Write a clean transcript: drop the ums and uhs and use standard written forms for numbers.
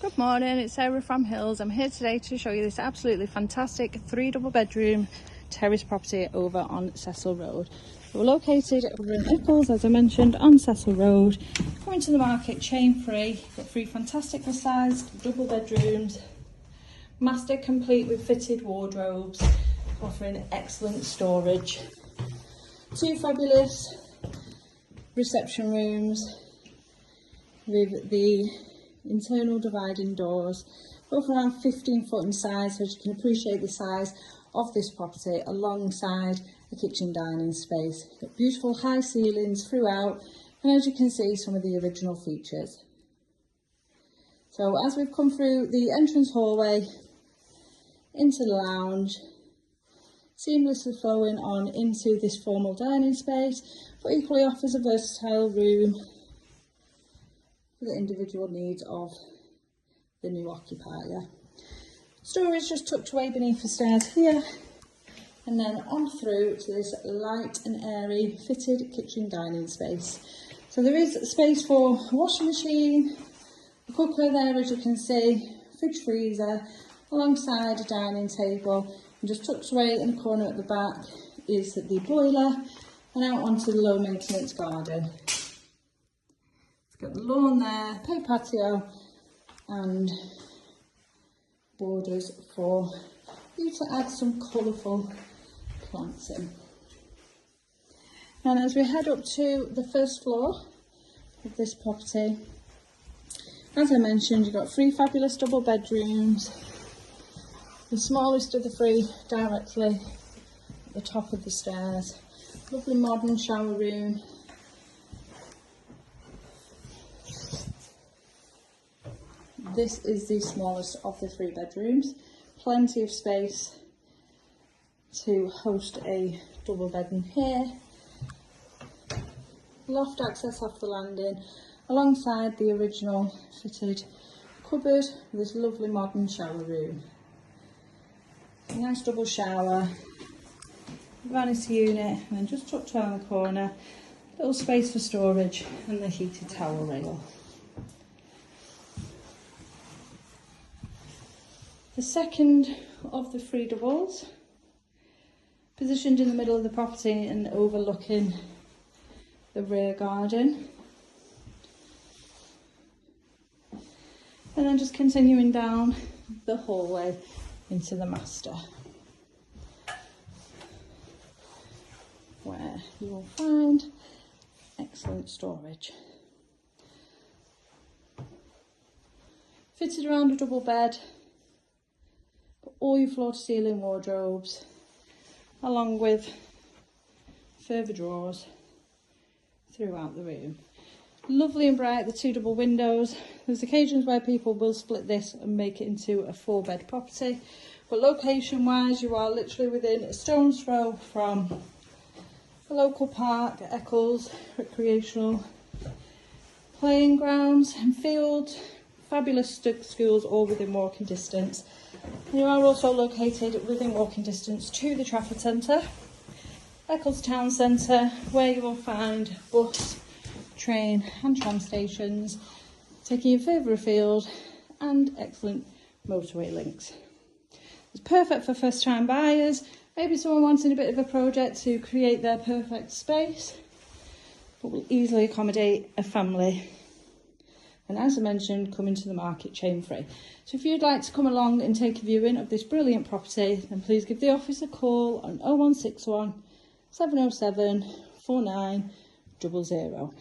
Good morning, it's Sarah from Hills. I'm here today to show you this absolutely fantastic 3 double bedroom terrace property over on Cecil Road. We're located over in Eccles, as I mentioned, on Cecil Road. Coming to the market chain free. Got 3 fantastically sized double bedrooms, master complete with fitted wardrobes, offering excellent storage. 2 fabulous reception rooms with the internal dividing doors, both around 15 foot in size, so as you can appreciate the size of this property, alongside a kitchen dining space. Got beautiful high ceilings throughout, and as you can see, some of the original features. So as we've come through the entrance hallway into the lounge, seamlessly flowing on into this formal dining space, but equally offers a versatile room for the individual needs of the new occupier. Storage just tucked away beneath the stairs here, and then on through to this light and airy fitted kitchen dining space. So there is space for a washing machine, a cooker there as you can see, fridge freezer, alongside a dining table, and just tucked away in the corner at the back is the boiler, and out onto the low maintenance garden. Got the lawn there, paved patio, and borders for you to add some colourful plants in. And as we head up to the first floor of this property, as I mentioned, you've got 3 fabulous double bedrooms, the smallest of the 3 directly at the top of the stairs. Lovely modern shower room. This is the smallest of the 3 bedrooms. Plenty of space to host a double bed in here. Loft access off the landing, alongside the original fitted cupboard with this lovely modern shower room. A nice double shower, vanity unit, and then just tucked around the corner, little space for storage and the heated towel rail. The second of the 3 doubles, positioned in the middle of the property and overlooking the rear garden. And then just continuing down the hallway into the master, where you will find excellent storage. Fitted around a double bed, all your floor to ceiling wardrobes, along with further drawers throughout the room. Lovely and bright, the 2 double windows. There's occasions where people will split this and make it into a 4-bed property, but location wise you are literally within a stone's throw from the local park, Eccles, recreational playing grounds and fields, fabulous schools all within walking distance. You are also located within walking distance to the Trafford Centre, Eccles Town Centre, where you will find bus, train and tram stations, taking you further afield, and excellent motorway links. It's perfect for first time buyers, maybe someone wanting a bit of a project to create their perfect space, but will easily accommodate a family. And as I mentioned, coming to the market chain free. So if you'd like to come along and take a viewing of this brilliant property, then please give the office a call on 0161 707 4900.